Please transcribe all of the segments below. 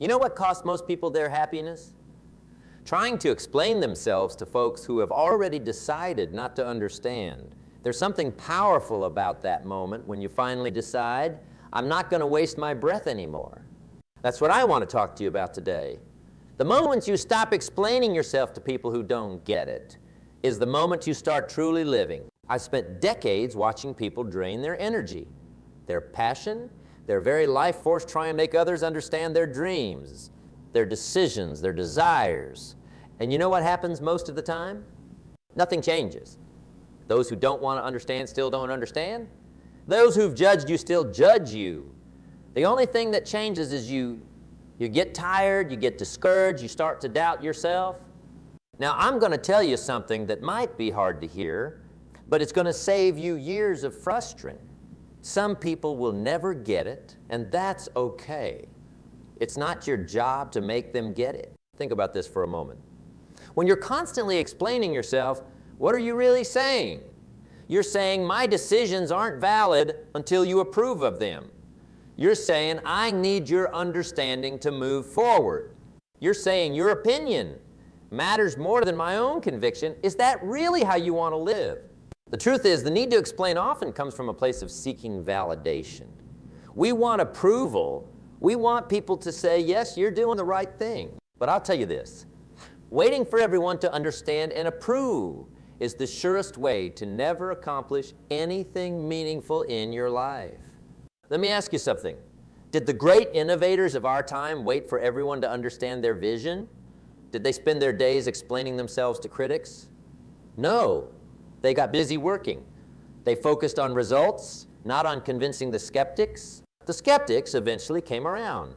You know what costs most people their happiness? Trying to explain themselves to folks who have already decided not to understand. There's something powerful about that moment when you finally decide, I'm not going to waste my breath anymore. That's what I want to talk to you about today. The moment you stop explaining yourself to people who don't get it is the moment you start truly living. I've spent decades watching people drain their energy, their passion, their very life force trying to make others understand their dreams, their decisions, their desires. And you know what happens most of the time? Nothing changes. Those who don't want to understand still don't understand. Those who've judged you still judge you. The only thing that changes is you get tired, you get discouraged, you start to doubt yourself. Now, I'm going to tell you something that might be hard to hear, but it's going to save you years of frustration. Some people will never get it, and that's okay. It's not your job to make them get it. Think about this for a moment. When you're constantly explaining yourself, what are you really saying? You're saying, my decisions aren't valid until you approve of them. You're saying, I need your understanding to move forward. You're saying your opinion matters more than my own conviction. Is that really how you want to live? The truth is, the need to explain often comes from a place of seeking validation. We want approval. We want people to say, yes, you're doing the right thing. But I'll tell you this, waiting for everyone to understand and approve is the surest way to never accomplish anything meaningful in your life. Let me ask you something. Did the great innovators of our time wait for everyone to understand their vision? Did they spend their days explaining themselves to critics? No. They got busy working. They focused on results, not on convincing the skeptics. The skeptics eventually came around,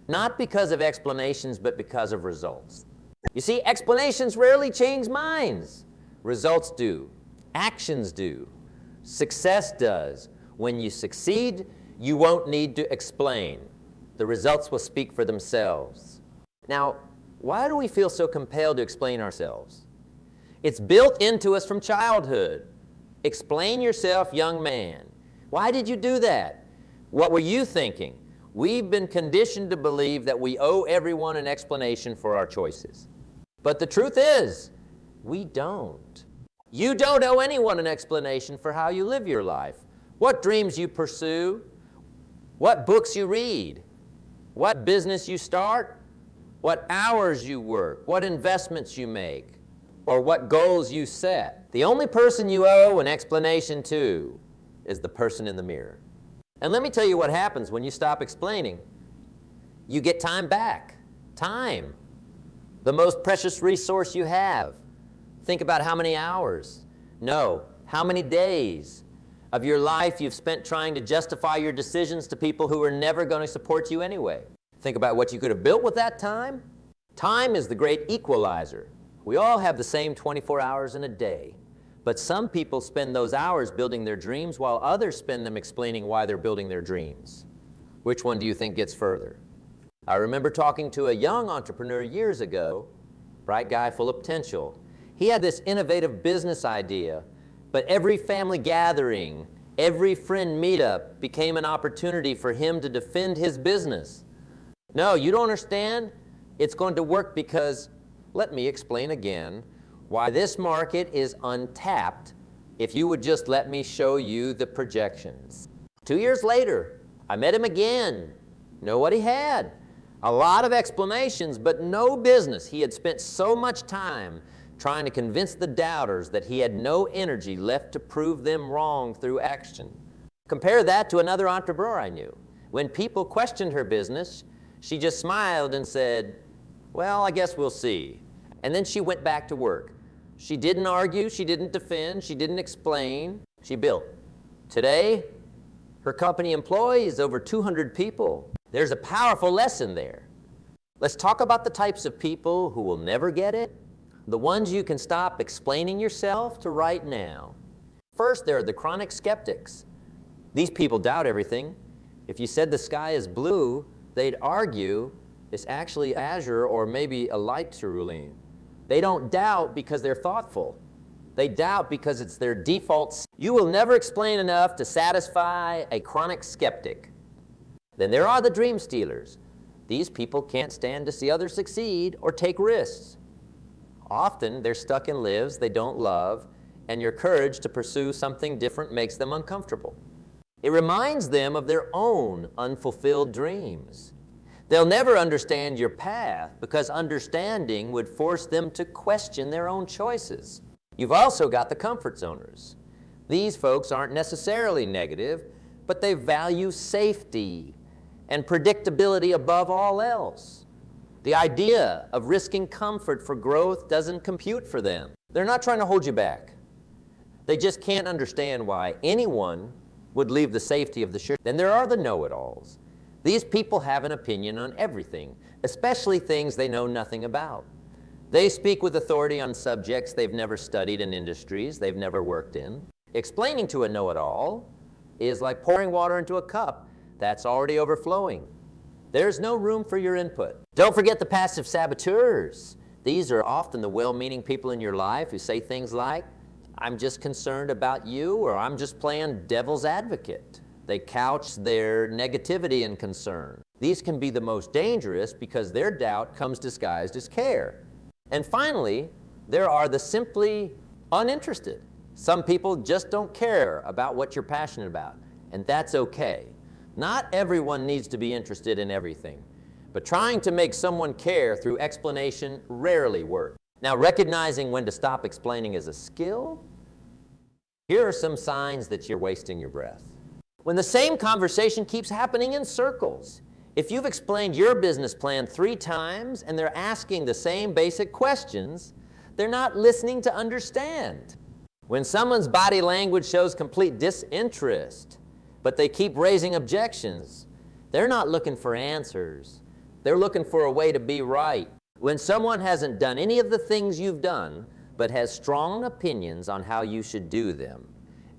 not because of explanations, but because of results. You see, explanations rarely change minds. Results do. Actions do. Success does. When you succeed, you won't need to explain. The results will speak for themselves. Now, why do we feel so compelled to explain ourselves? It's built into us from childhood. Explain yourself, young man. Why did you do that? What were you thinking? We've been conditioned to believe that we owe everyone an explanation for our choices. But the truth is, we don't. You don't owe anyone an explanation for how you live your life, what dreams you pursue, what books you read, what business you start, what hours you work, what investments you make, or what goals you set. The only person you owe an explanation to is the person in the mirror. And let me tell you what happens when you stop explaining. You get time back. Time. The most precious resource you have. Think about how many hours, no, how many days of your life you've spent trying to justify your decisions to people who are never going to support you anyway. Think about what you could have built with that time. Time is the great equalizer. We all have the same 24 hours in a day, but some people spend those hours building their dreams while others spend them explaining why they're building their dreams. Which one do you think gets further? I remember talking to a young entrepreneur years ago, bright guy full of potential. He had this innovative business idea, but every family gathering, every friend meetup became an opportunity for him to defend his business. No, you don't understand? It's going to work because, let me explain again, why this market is untapped if you would just let me show you the projections. 2 years later, I met him again. Know what he had? A lot of explanations, but no business. He had spent so much time trying to convince the doubters that he had no energy left to prove them wrong through action. Compare that to another entrepreneur I knew. When people questioned her business, she just smiled and said, well, I guess we'll see. And then she went back to work. She didn't argue, she didn't defend, she didn't explain, she built. Today, her company employs over 200 people. There's a powerful lesson there. Let's talk about the types of people who will never get it, the ones you can stop explaining yourself to right now. First, there are the chronic skeptics. These people doubt everything. If you said the sky is blue, they'd argue it's actually azure or maybe a light cerulean. They don't doubt because they're thoughtful. They doubt because it's their default. You will never explain enough to satisfy a chronic skeptic. Then there are the dream stealers. These people can't stand to see others succeed or take risks. Often they're stuck in lives they don't love, and your courage to pursue something different makes them uncomfortable. It reminds them of their own unfulfilled dreams. They'll never understand your path because understanding would force them to question their own choices. You've also got the comfort zoners. These folks aren't necessarily negative, but they value safety and predictability above all else. The idea of risking comfort for growth doesn't compute for them. They're not trying to hold you back. They just can't understand why anyone would leave the safety of the ship. Then there are the know-it-alls. These people have an opinion on everything, especially things they know nothing about. They speak with authority on subjects they've never studied in industries they've never worked in. Explaining to a know-it-all is like pouring water into a cup that's already overflowing. There's no room for your input. Don't forget the passive saboteurs. These are often the well-meaning people in your life who say things like, "I'm just concerned about you," or "I'm just playing devil's advocate." They couch their negativity and concern. These can be the most dangerous because their doubt comes disguised as care. And finally, there are the simply uninterested. Some people just don't care about what you're passionate about, and that's okay. Not everyone needs to be interested in everything, but trying to make someone care through explanation rarely works. Now, recognizing when to stop explaining is a skill. Here are some signs that you're wasting your breath. When the same conversation keeps happening in circles. If you've explained your business plan 3 times and they're asking the same basic questions, they're not listening to understand. When someone's body language shows complete disinterest, but they keep raising objections, they're not looking for answers. They're looking for a way to be right. When someone hasn't done any of the things you've done, but has strong opinions on how you should do them,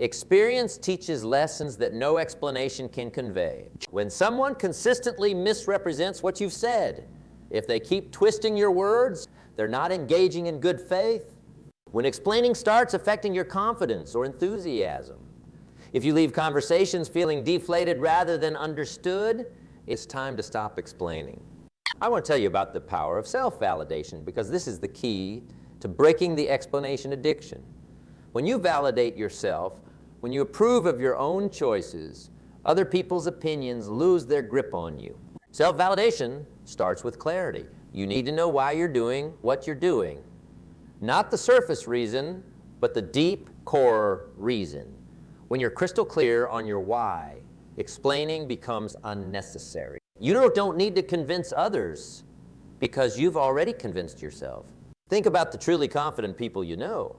experience teaches lessons that no explanation can convey. When someone consistently misrepresents what you've said, if they keep twisting your words, they're not engaging in good faith. When explaining starts affecting your confidence or enthusiasm, if you leave conversations feeling deflated rather than understood, it's time to stop explaining. I want to tell you about the power of self-validation because this is the key to breaking the explanation addiction. When you validate yourself, when you approve of your own choices, other people's opinions lose their grip on you. Self-validation starts with clarity. You need to know why you're doing what you're doing. Not the surface reason, but the deep core reason. When you're crystal clear on your why, explaining becomes unnecessary. You don't need to convince others because you've already convinced yourself. Think about the truly confident people you know.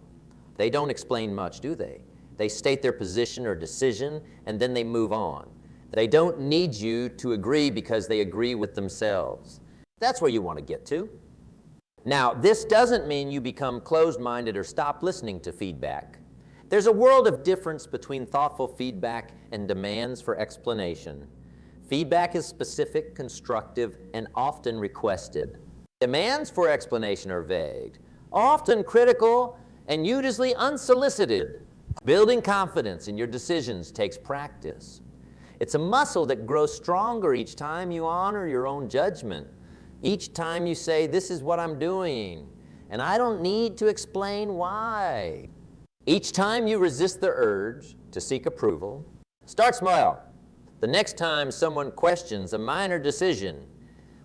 They don't explain much, do they? They state their position or decision, and then they move on. They don't need you to agree because they agree with themselves. That's where you want to get to. Now, this doesn't mean you become closed-minded or stop listening to feedback. There's a world of difference between thoughtful feedback and demands for explanation. Feedback is specific, constructive, and often requested. Demands for explanation are vague, often critical, and usually unsolicited. Building confidence in your decisions takes practice. It's a muscle that grows stronger each time you honor your own judgment. Each time you say, "This is what I'm doing, and I don't need to explain why." Each time you resist the urge to seek approval, start small. The next time someone questions a minor decision,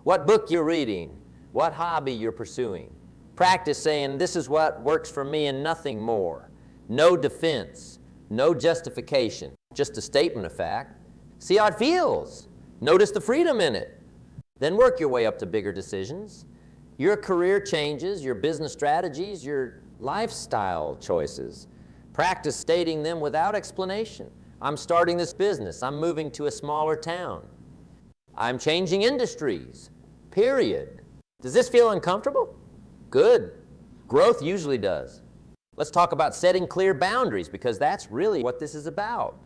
what book you're reading, what hobby you're pursuing, practice saying, "This is what works for me and nothing more." No defense, no justification, just a statement of fact. See how it feels. Notice the freedom in it. Then work your way up to bigger decisions. Your career changes, your business strategies, your lifestyle choices. Practice stating them without explanation. "I'm starting this business. I'm moving to a smaller town. I'm changing industries. Period." Does this feel uncomfortable? Good. Growth usually does. Let's talk about setting clear boundaries because that's really what this is about.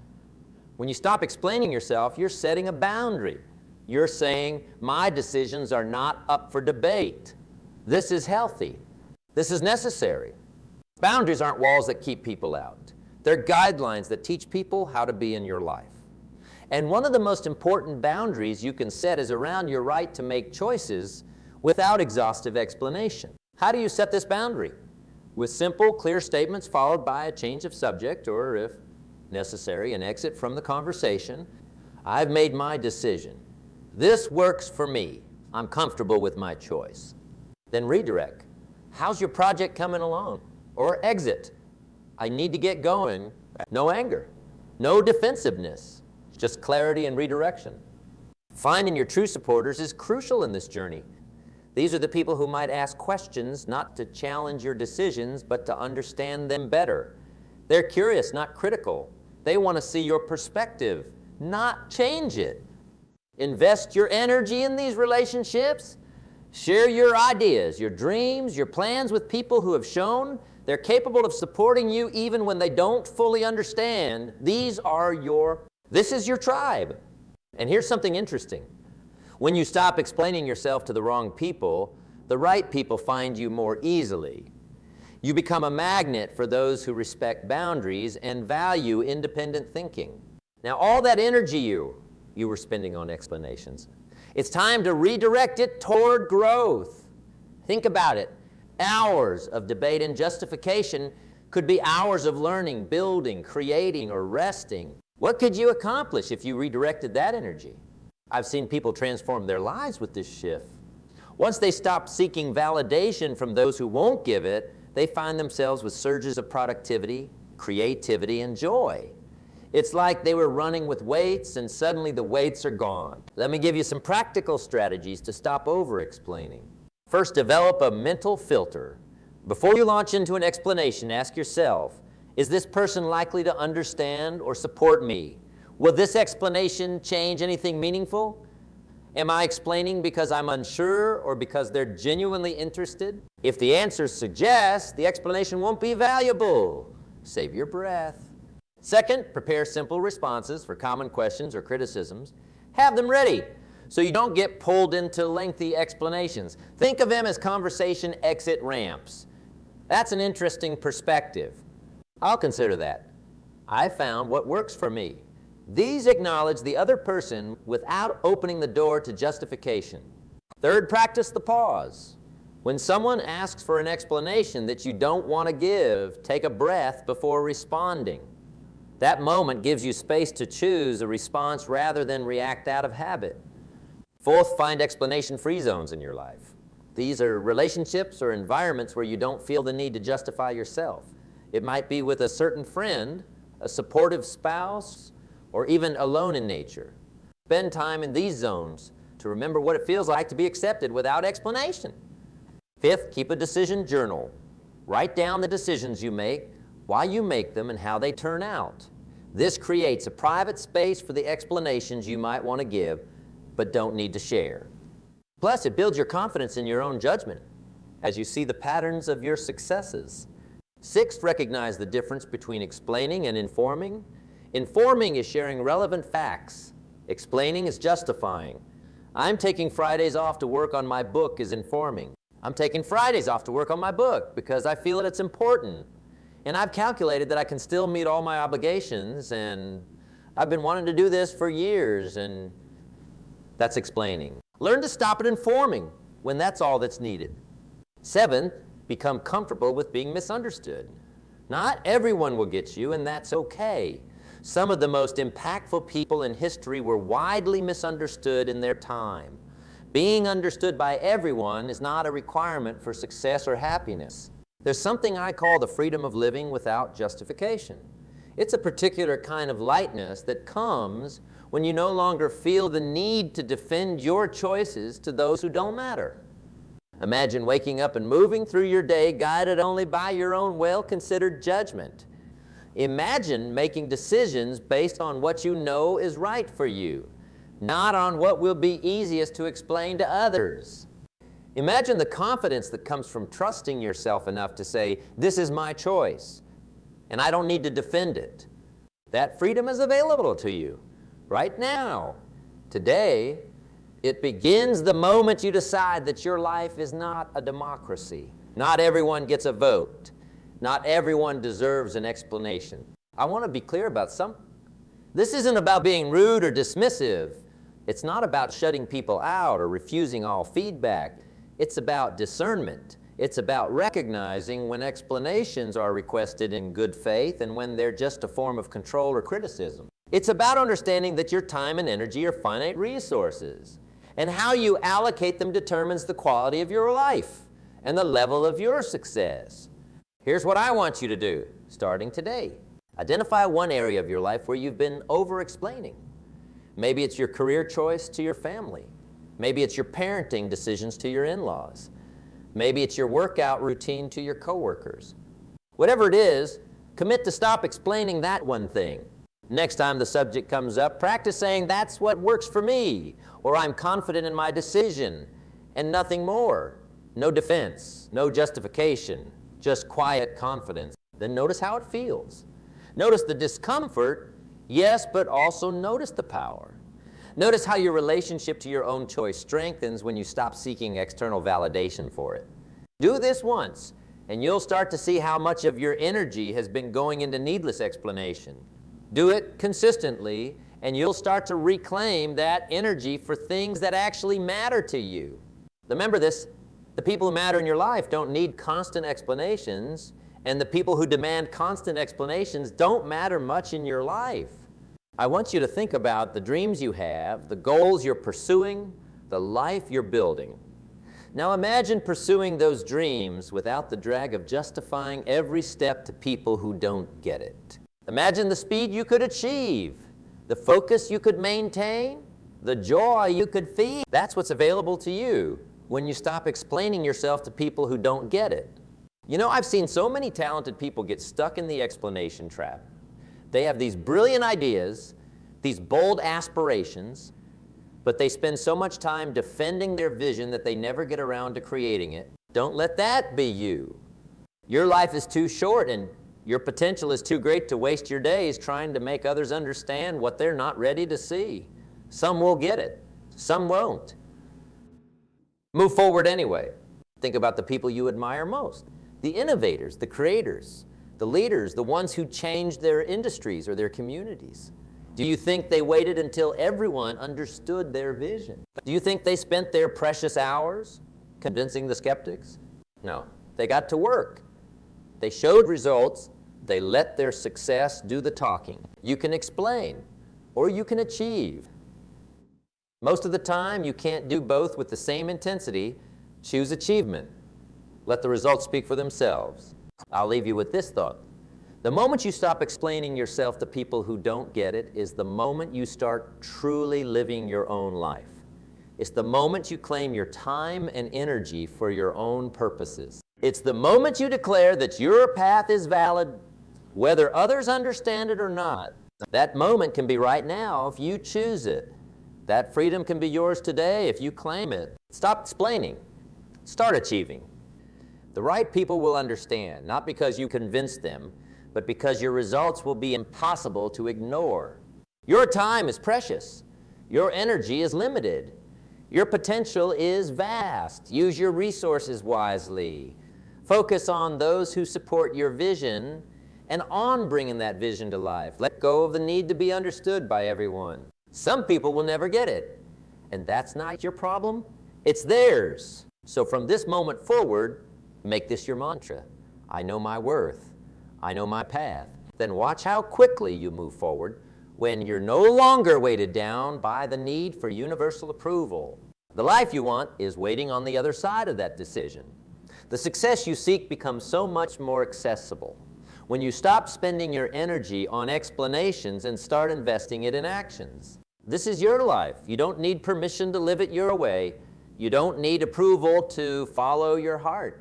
When you stop explaining yourself, you're setting a boundary. You're saying, "My decisions are not up for debate. This is healthy. This is necessary." Boundaries aren't walls that keep people out. They're guidelines that teach people how to be in your life. And one of the most important boundaries you can set is around your right to make choices without exhaustive explanation. How do you set this boundary? With simple, clear statements followed by a change of subject, or if necessary, an exit from the conversation. I've made my decision. This works for me. I'm comfortable with my choice. Then redirect. How's your project coming along? Or exit. I need to get going. No anger. No defensiveness. Just clarity and redirection. Finding your true supporters is crucial in this journey. These are the people who might ask questions not to challenge your decisions, but to understand them better. They're curious, not critical. They want to see your perspective, not change it. Invest your energy in these relationships. Share your ideas, your dreams, your plans with people who have shown they're capable of supporting you even when they don't fully understand. This is your tribe. And here's something interesting. When you stop explaining yourself to the wrong people, the right people find you more easily. You become a magnet for those who respect boundaries and value independent thinking. Now, all that energy you were spending on explanations, it's time to redirect it toward growth. Think about it. Hours of debate and justification could be hours of learning, building, creating, or resting. What could you accomplish if you redirected that energy? I've seen people transform their lives with this shift. Once they stop seeking validation from those who won't give it, they find themselves with surges of productivity, creativity, and joy. It's like they were running with weights and suddenly the weights are gone. Let me give you some practical strategies to stop over-explaining. First, develop a mental filter. Before you launch into an explanation, ask yourself, is this person likely to understand or support me? Will this explanation change anything meaningful? Am I explaining because I'm unsure or because they're genuinely interested? If the answer suggests the explanation won't be valuable, save your breath. Second, prepare simple responses for common questions or criticisms. Have them ready so you don't get pulled into lengthy explanations. Think of them as conversation exit ramps. That's an interesting perspective. I'll consider that. I found what works for me. These acknowledge the other person without opening the door to justification. Third, practice the pause. When someone asks for an explanation that you don't want to give, take a breath before responding. That moment gives you space to choose a response rather than react out of habit. Fourth, find explanation-free zones in your life. These are relationships or environments where you don't feel the need to justify yourself. It might be with a certain friend, a supportive spouse, or even alone in nature. Spend time in these zones to remember what it feels like to be accepted without explanation. Fifth, keep a decision journal. Write down the decisions you make, why you make them, and how they turn out. This creates a private space for the explanations you might want to give, but don't need to share. Plus, it builds your confidence in your own judgment as you see the patterns of your successes. Sixth, recognize the difference between explaining and informing. Informing is sharing relevant facts. Explaining is justifying. I'm taking Fridays off to work on my book is informing. I'm taking Fridays off to work on my book because I feel that it's important. And I've calculated that I can still meet all my obligations, and I've been wanting to do this for years, and that's explaining. Learn to stop at informing when that's all that's needed. Seventh, become comfortable with being misunderstood. Not everyone will get you, and that's okay. Some of the most impactful people in history were widely misunderstood in their time. Being understood by everyone is not a requirement for success or happiness. There's something I call the freedom of living without justification. It's a particular kind of lightness that comes when you no longer feel the need to defend your choices to those who don't matter. Imagine waking up and moving through your day guided only by your own well-considered judgment. Imagine making decisions based on what you know is right for you, not on what will be easiest to explain to others. Imagine the confidence that comes from trusting yourself enough to say, this is my choice, and I don't need to defend it. That freedom is available to you right now, today. It begins the moment you decide that your life is not a democracy. Not everyone gets a vote. Not everyone deserves an explanation. I want to be clear about something. This isn't about being rude or dismissive. It's not about shutting people out or refusing all feedback. It's about discernment. It's about recognizing when explanations are requested in good faith and when they're just a form of control or criticism. It's about understanding that your time and energy are finite resources, and how you allocate them determines the quality of your life and the level of your success. Here's what I want you to do, starting today. Identify one area of your life where you've been over-explaining. Maybe it's your career choice to your family. Maybe it's your parenting decisions to your in-laws. Maybe it's your workout routine to your coworkers. Whatever it is, commit to stop explaining that one thing. Next time the subject comes up, practice saying, "That's what works for me," or "I'm confident in my decision," and nothing more. No defense, no justification, just quiet confidence. Then notice how it feels. Notice the discomfort, yes, but also notice the power. Notice how your relationship to your own choice strengthens when you stop seeking external validation for it. Do this once, and you'll start to see how much of your energy has been going into needless explanation. Do it consistently, and you'll start to reclaim that energy for things that actually matter to you. Remember this, the people who matter in your life don't need constant explanations, and the people who demand constant explanations don't matter much in your life. I want you to think about the dreams you have, the goals you're pursuing, the life you're building. Now imagine pursuing those dreams without the drag of justifying every step to people who don't get it. Imagine the speed you could achieve, the focus you could maintain, the joy you could feel. That's what's available to you when you stop explaining yourself to people who don't get it. You know, I've seen so many talented people get stuck in the explanation trap. They have these brilliant ideas, these bold aspirations, but they spend so much time defending their vision that they never get around to creating it. Don't let that be you. Your life is too short and your potential is too great to waste your days trying to make others understand what they're not ready to see. Some will get it, some won't. Move forward anyway. Think about the people you admire most. The innovators, the creators, the leaders, the ones who changed their industries or their communities. Do you think they waited until everyone understood their vision? Do you think they spent their precious hours convincing the skeptics? No, they got to work. They showed results. They let their success do the talking. You can explain, or you can achieve. Most of the time, you can't do both with the same intensity. Choose achievement. Let the results speak for themselves. I'll leave you with this thought. The moment you stop explaining yourself to people who don't get it is the moment you start truly living your own life. It's the moment you claim your time and energy for your own purposes. It's the moment you declare that your path is valid, whether others understand it or not. That moment can be right now if you choose it. That freedom can be yours today if you claim it. Stop explaining. Start achieving. The right people will understand, not because you convince them, but because your results will be impossible to ignore. Your time is precious. Your energy is limited. Your potential is vast. Use your resources wisely. Focus on those who support your vision and on bringing that vision to life. Let go of the need to be understood by everyone. Some people will never get it, and that's not your problem. It's theirs. So from this moment forward, make this your mantra. I know my worth. I know my path. Then watch how quickly you move forward when you're no longer weighted down by the need for universal approval. The life you want is waiting on the other side of that decision. The success you seek becomes so much more accessible when you stop spending your energy on explanations and start investing it in actions. This is your life. You don't need permission to live it your way. You don't need approval to follow your heart.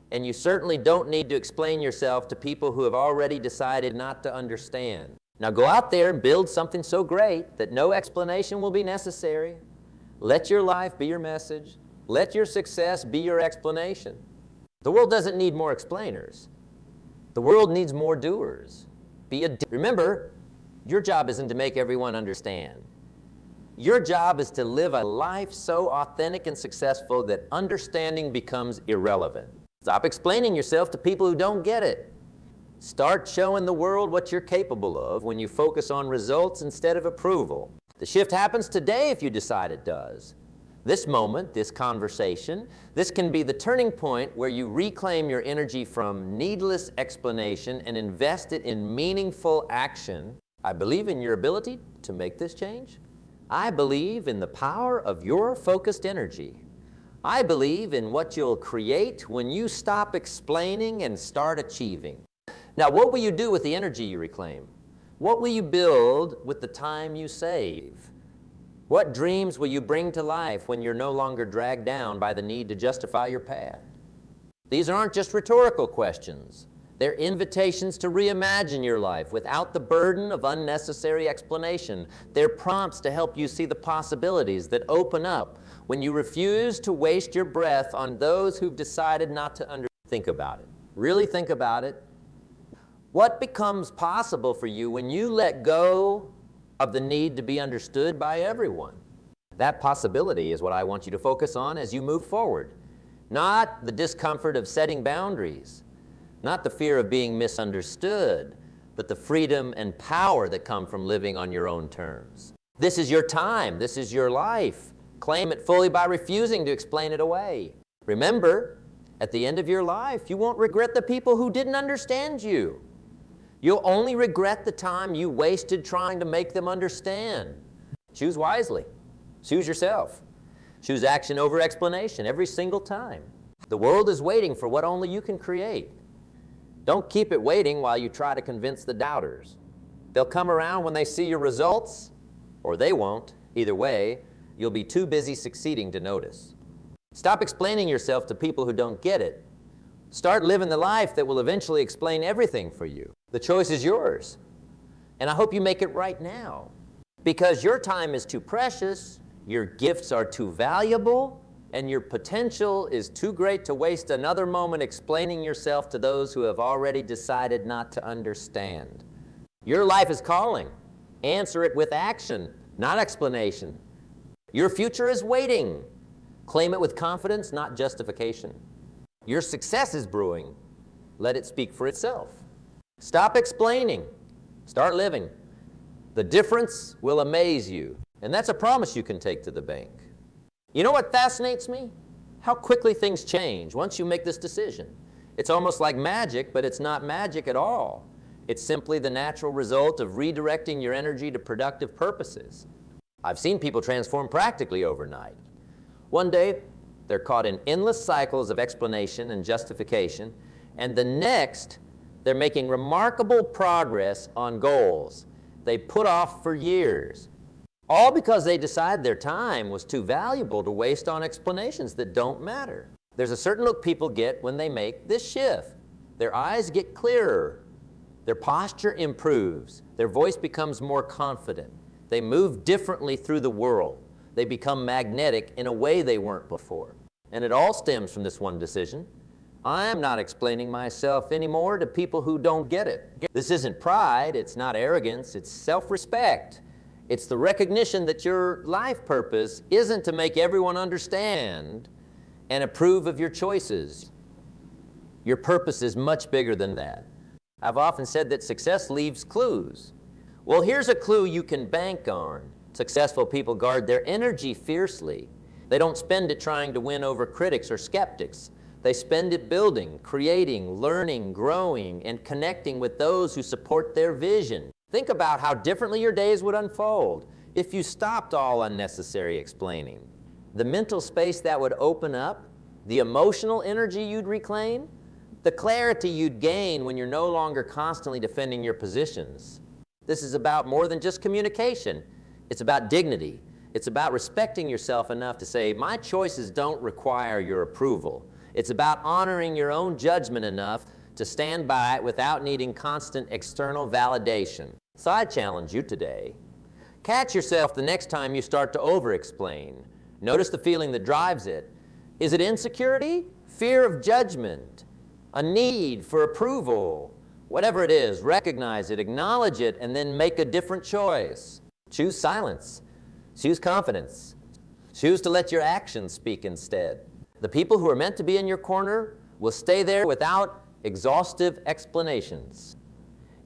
And you certainly don't need to explain yourself to people who have already decided not to understand. Now go out there and build something so great that no explanation will be necessary. Let your life be your message. Let your success be your explanation. The world doesn't need more explainers. The world needs more doers. Remember, your job isn't to make everyone understand. Your job is to live a life so authentic and successful that understanding becomes irrelevant. Stop explaining yourself to people who don't get it. Start showing the world what you're capable of when you focus on results instead of approval. The shift happens today if you decide it does. This moment, this conversation, this can be the turning point where you reclaim your energy from needless explanation and invest it in meaningful action. I believe in your ability to make this change. I believe in the power of your focused energy. I believe in what you'll create when you stop explaining and start achieving. Now, what will you do with the energy you reclaim? What will you build with the time you save? What dreams will you bring to life when you're no longer dragged down by the need to justify your path? These aren't just rhetorical questions. They're invitations to reimagine your life without the burden of unnecessary explanation. They're prompts to help you see the possibilities that open up when you refuse to waste your breath on those who've decided not to think about it. Really think about it. What becomes possible for you when you let go of the need to be understood by everyone? That possibility is what I want you to focus on as you move forward. Not the discomfort of setting boundaries, not the fear of being misunderstood, but the freedom and power that come from living on your own terms. This is your time. This is your life. Claim it fully by refusing to explain it away. Remember, at the end of your life, you won't regret the people who didn't understand you. You'll only regret the time you wasted trying to make them understand. Choose wisely. Choose yourself. Choose action over explanation every single time. The world is waiting for what only you can create. Don't keep it waiting while you try to convince the doubters. They'll come around when they see your results, or they won't. Either way, you'll be too busy succeeding to notice. Stop explaining yourself to people who don't get it. Start living the life that will eventually explain everything for you. The choice is yours. And I hope you make it right now. Because your time is too precious, your gifts are too valuable, and your potential is too great to waste another moment explaining yourself to those who have already decided not to understand. Your life is calling. Answer it with action, not explanation. Your future is waiting. Claim it with confidence, not justification. Your success is brewing. Let it speak for itself. Stop explaining. Start living. The difference will amaze you. And that's a promise you can take to the bank. You know what fascinates me? How quickly things change once you make this decision. It's almost like magic, but it's not magic at all. It's simply the natural result of redirecting your energy to productive purposes. I've seen people transform practically overnight. One day, they're caught in endless cycles of explanation and justification, and the next, they're making remarkable progress on goals they put off for years. All because they decided their time was too valuable to waste on explanations that don't matter. There's a certain look people get when they make this shift. Their eyes get clearer. Their posture improves. Their voice becomes more confident. They move differently through the world. They become magnetic in a way they weren't before. And it all stems from this one decision. I'm not explaining myself anymore to people who don't get it. This isn't pride, it's not arrogance, it's self-respect. It's the recognition that your life purpose isn't to make everyone understand and approve of your choices. Your purpose is much bigger than that. I've often said that success leaves clues. Well, here's a clue you can bank on. Successful people guard their energy fiercely. They don't spend it trying to win over critics or skeptics. They spend it building, creating, learning, growing, and connecting with those who support their vision. Think about how differently your days would unfold if you stopped all unnecessary explaining. The mental space that would open up, the emotional energy you'd reclaim, the clarity you'd gain when you're no longer constantly defending your positions. This is about more than just communication. It's about dignity. It's about respecting yourself enough to say, my choices don't require your approval. It's about honoring your own judgment enough to stand by it without needing constant external validation. So I challenge you today. Catch yourself the next time you start to over-explain. Notice the feeling that drives it. Is it insecurity? Fear of judgment? A need for approval? Whatever it is, recognize it, acknowledge it, and then make a different choice. Choose silence. Choose confidence. Choose to let your actions speak instead. The people who are meant to be in your corner will stay there without exhaustive explanations.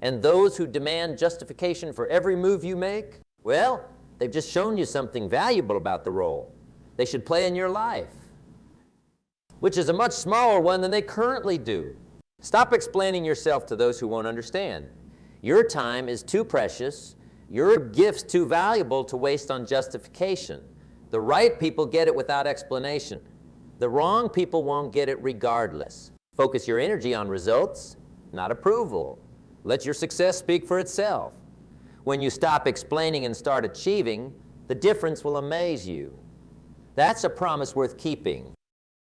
And those who demand justification for every move you make, well, they've just shown you something valuable about the role they should play in your life, which is a much smaller one than they currently do. Stop explaining yourself to those who won't understand. Your time is too precious, your gift's too valuable to waste on justification. The right people get it without explanation. The wrong people won't get it regardless. Focus your energy on results, not approval. Let your success speak for itself. When you stop explaining and start achieving, the difference will amaze you. That's a promise worth keeping.